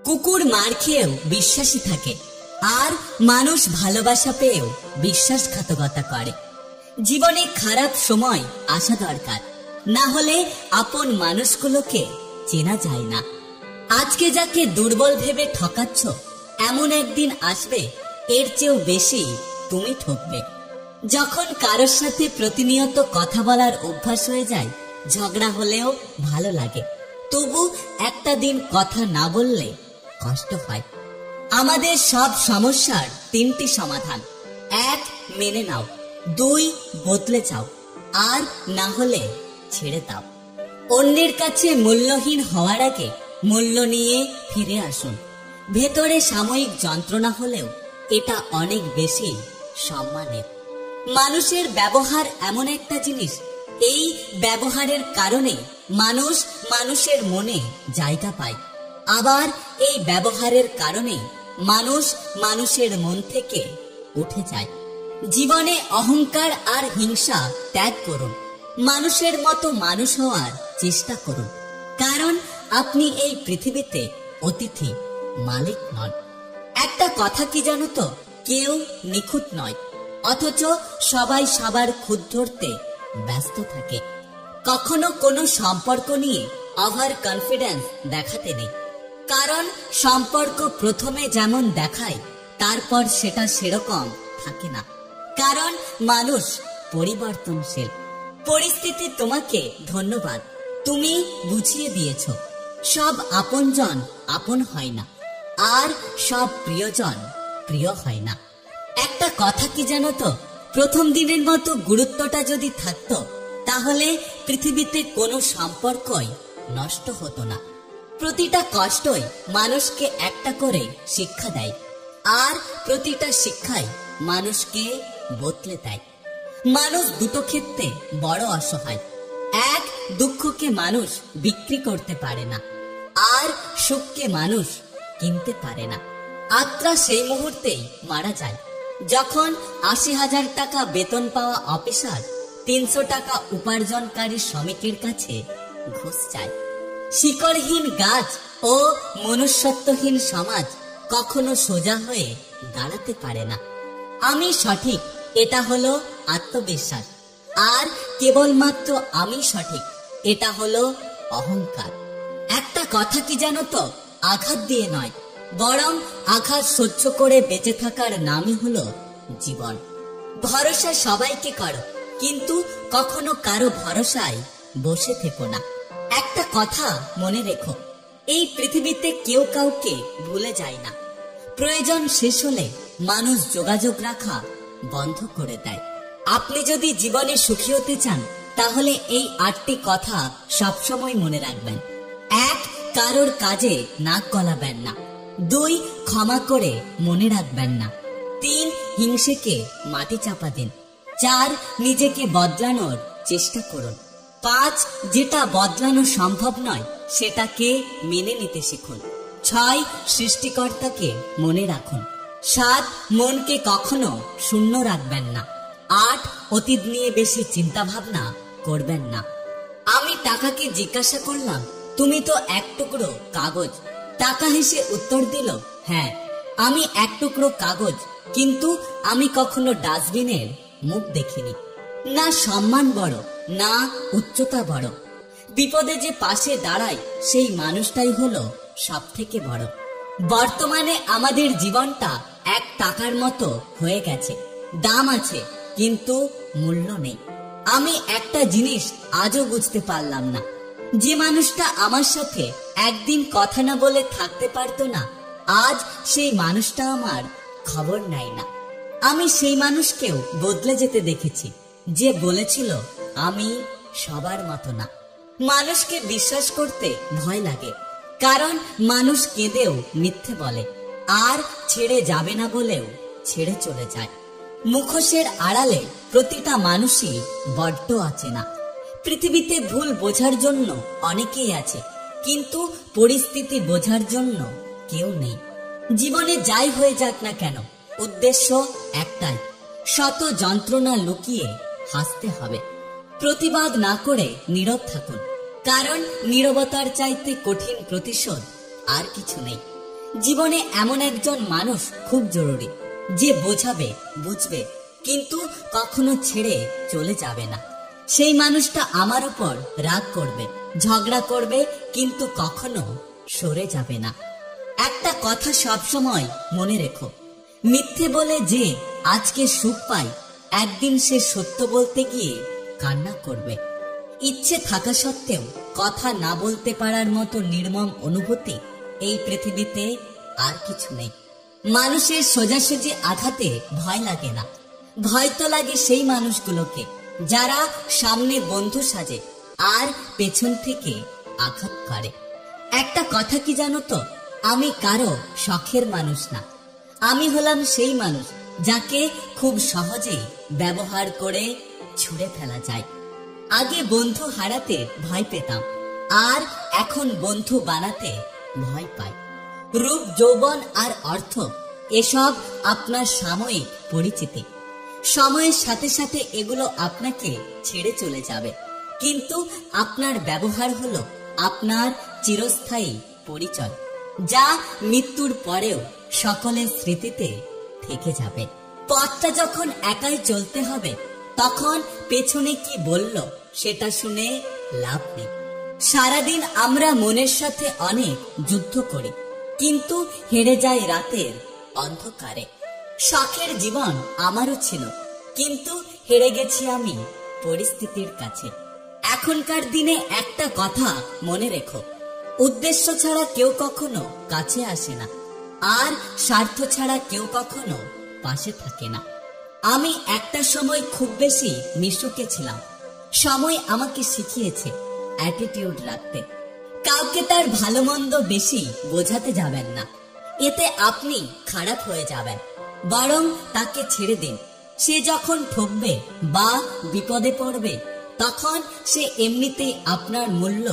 কুকুর মার খেয়েও বিশ্বাসী থাকে, আর মানুষ ভালোবাসা পেয়েও বিশ্বাসঘাতকতা করে। জীবনে খারাপ সময় আসা দরকার, না হলে আপন মানুষগুলোকে চেনা যায় না। আজকে যাকে দুর্বল ভেবে ঠকাচ্ছ, এমন একদিন আসবে এর চেয়েও বেশি তুমি ঠকবে। যখন কারোর সাথে প্রতিনিয়ত কথা বলার অভ্যাস হয়ে যায়, ঝগড়া হলেও ভালো লাগে, তবু একটা দিন কথা না বললে কষ্ট হয়। আমাদের সব সমস্যার তিনটি সমাধান: 1. মেনে নাও, 2. বদলে যাও, আর না হলে ছেড়ে দাও। অন্যের কাছে মূল্যহীন হওয়ার আগে মূল্য নিয়ে ফিরে আসুন। ভেতরে সাময়িক যন্ত্রণা হলেও এটা অনেক বেশি সম্মানের। মানুষের ব্যবহার এমন একটা জিনিস, এই ব্যবহারের কারণে মানুষ মানুষের মনে জায়গা পায়, আবার এই ব্যবহারের কারণে মানুষ মানুষের মন থেকে উঠে যায়। জীবনে অহংকার আর হিংসা ত্যাগ করুন, মানুষের মতো মানুষ হওয়ার চেষ্টা করুন, কারণ আপনি এই পৃথিবীতে অতিথি, মালিক নন। একটা কথা কি জানো তো, কেউ নিখুঁত নয়, অথচ সবাই সবার খুঁত ধরতে ব্যস্ত থাকে। কখনো কোনো সম্পর্ক নিয়ে ওভার কনফিডেন্স দেখাতে নেই, কারণ সম্পর্ক প্রথমে যেমন দেখায় তারপর সেটা সেরকম থাকে না, কারণ মানুষ পরিবর্তনশীল। পরিস্থিতি তোমাকে ধন্যবাদ, তুমি বুঝিয়ে দিয়েছ সব আপনজন আপন হয় না, আর সব প্রিয়জন প্রিয় হয় না। একটা কথা কি জানো তো, প্রথম দিনের মতো গুরুত্বটা যদি থাকতো, তাহলে পৃথিবীতে কোনো সম্পর্কই নষ্ট হতো না। প্রতিটা কষ্টই মানুষকে একটা করে শিক্ষা দেয়, আর প্রতিটা শিক্ষাই মানুষকে বদলে দেয়। মানুষ দুটো ক্ষেত্রে বড় অসহায়। 1. দুঃখকে মানুষ বিক্রি করতে পারে না, আর সুখকে মানুষ কিনতে পারে না। আত্মা সেই মুহূর্তেই মারা যায় যখন 80,000 টাকা বেতন পাওয়া অফিসার 300 টাকা উপার্জনকারী শ্রমিকের কাছে ঘুষ চায়। শিকড়হীন গাছ ও মনুষ্যত্বহীন সমাজ কখনো সোজা হয়ে দাঁড়াতে পারে না। আমি সঠিক, এটা হলো আত্মবিশ্বাস, আর কেবলমাত্র আমি সঠিক, এটা হলো অহংকার। একটা কথা কি জানো তো, আঘাত দিয়ে নয়, বরং আঘাত সহ্য করে বেঁচে থাকার নামই হলো জীবন। ভরসা সবাইকে করো, কিন্তু কখনো কারো ভরসায় বসে থেকো না। একটা কথা মনে রেখো, এই পৃথিবীতে কেউ কাউকে ভুলে যায় না। প্রয়োজন শেষ হলে মানুষ যোগাযোগ রাখা বন্ধ করে দেয়। আপনি যদি জীবনে সুখী হতে চান, তাহলে এই 8টি কথা সবসময় মনে রাখবেন। 1. কারোর কাজে নাক গলাবেন না। 2. ক্ষমা করে মনে রাখবেন না। 3. হিংসেকে মাটি চাপা দিন। 4. নিজেকে বদলানোর চেষ্টা করুন। 5. যেটা বদলানো সম্ভব নয় সেটাকে মেনে নিতে শিখুন। 6. সৃষ্টিকর্তাকে মনে রাখুন। 7. মনকে কখনো শূন্য রাখবেন না। 8. অতীত নিয়ে বেশি চিন্তা ভাবনা করবেন না। আমি টাকাকে জিজ্ঞাসা করলাম, তুমি তো এক টুকরো কাগজ। টাকা হেসে উত্তর দিল, হ্যাঁ, আমি এক টুকরো কাগজ, কিন্তু আমি কখনো ডাস্টবিনের মুখ দেখিনি। না সম্মান বড়, না উচ্চতা বড়, বিপদে যে পাশে দাঁড়ায় সেই মানুষটাই হলো সব থেকে বড়। বর্তমানে আমাদের জীবনটা 1 টাকার মতো হয়ে গেছে, দাম আছে কিন্তু মূল্য নেই। আমি একটা জিনিস আজও বুঝতে পারলাম না, যে মানুষটা আমার সাথে একদিন কথা না বলে থাকতে পারতো না, আজ সেই মানুষটা আমার খবর নেয় না। আমি সেই মানুষকেও বদলে যেতে দেখেছি, যে বলেছিল আমি সবার মতো না। মানুষকে বিশ্বাস করতে ভয় লাগে, কারণ মানুষ কেঁদেও মিথ্যে বলে, আর ছেড়ে যাবে না বলেও ছেড়ে চলে যায়। মুখোশের আড়ালে প্রতিটা মানুষই বড্ড আছে না। পৃথিবীতে ভুল বোঝার জন্য অনেকেই আছে, কিন্তু পরিস্থিতি বোঝার জন্য কেউ নেই। জীবনে যাই হয়ে যাক না কেন, উদ্দেশ্য একটাই, শত যন্ত্রণা লুকিয়ে হাসতে হবে। প্রতিবাদ না করে নীরব থাকুন, কারণ নীরবতার চাইতে কঠিন প্রতিশোধ আর কিছু নেই। জীবনে এমন একজন মানুষ খুব জরুরি, যে বোঝাবে, বুঝবে, কিন্তু কখনো ছেড়ে চলে যাবে না। সেই মানুষটা আমার উপর রাগ করবে, ঝগড়া করবে, কিন্তু কখনো সরে যাবে না। একটা কথা সবসময় মনে রেখো, মিথ্যে বলে যে আজকে সুখ পায়, একদিন সে সত্য বলতে গিয়ে কান্না করবে। ইচ্ছে থাকা সত্ত্বেও কথা না বলতে পারার মতো নির্মম অনুভূতি এই পৃথিবীতে আর কিছু নেই। মানুষের সোজাসুজি আঘাতে ভয় লাগে না, ভয় তো লাগে সেই মানুষগুলোকে যারা সামনে বন্ধু সাজে আর পেছন থেকে আঘাত করে। একটা কথা কি জানো তো, আমি কারো শখের মানুষ না, আমি হলাম সেই মানুষ যাকে খুব সহজেই ব্যবহার করে ছুঁড়ে ফেলা যায়। আগে বন্ধু হারাতে ভয় পেতাম, আর এখন বন্ধু বানাতে ভয় পাই। রূপ, যৌবন আর অর্থ এসব আপনার সাময়িক পরিচিতি। সময়ের সাথে সাথে এগুলো আপনাকে ছেড়ে চলে যাবে, কিন্তু আপনার ব্যবহার হলো আপনার চিরস্থায়ী পরিচয়, যা মৃত্যুর পরেও সকলের স্মৃতিতে থেকে যাবে। পথটা যখন একাই চলতে হবে, তখন পেছনে কি বলল সেটা শুনে লাভ নেই। সারাদিন আমরা মনের সাথে অনেক যুদ্ধ করি, কিন্তু হেরে যায় রাতের অন্ধকারে। শখের জীবন আমারও ছিল, কিন্তু হেরে গেছি আমি পরিস্থিতির কাছে। এখনকার দিনে একটা কথা মনে রেখো, উদ্দেশ্য ছাড়া কেউ কখনো কাছে আসে না, আর স্বার্থ ছাড়া কেউ কখনো পাশে থাকে না। আমি একটা সময় খুব বেশি মিশুকে ছিলাম। সময় আমাকে শিখিয়েছে অ্যাটিটিউড রাখতে। কাউকে তার ভালো মন্দ বেশি বোঝাতে যাবেন না, এতে আপনি খারাপ হয়ে যাবেন। বরং তাকে ছেড়ে দিন। সে যখন ঠকবে বা বিপদে পড়বে, তখন সে এমনিতেই আপনার মূল্য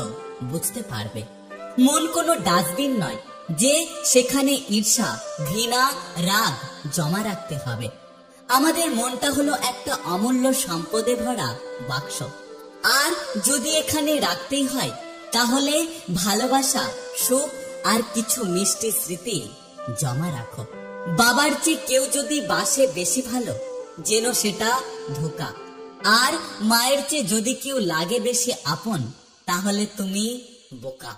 বুঝতে পারবে। মন কোনো ডাস্টবিন নয় যে সেখানে ঈর্ষা, ঘৃণা, রাগ জমা রাখতে হবে। আমাদের মনটা হলো একটা অমূল্য সম্পদে ভরা বাক্স, আর যদি এখানে রাখতেই হয়, তাহলে ভালোবাসা, সুখ আর কিছু মিষ্টি স্মৃতি জমা রাখো। বাবার চেয়ে কেউ যদি বাসে বেশি ভালো, যেন সেটা ধোঁকা। আর মায়ের চেয়ে যদি কেউ লাগে বেশি আপন, তাহলে তুমি বোকা।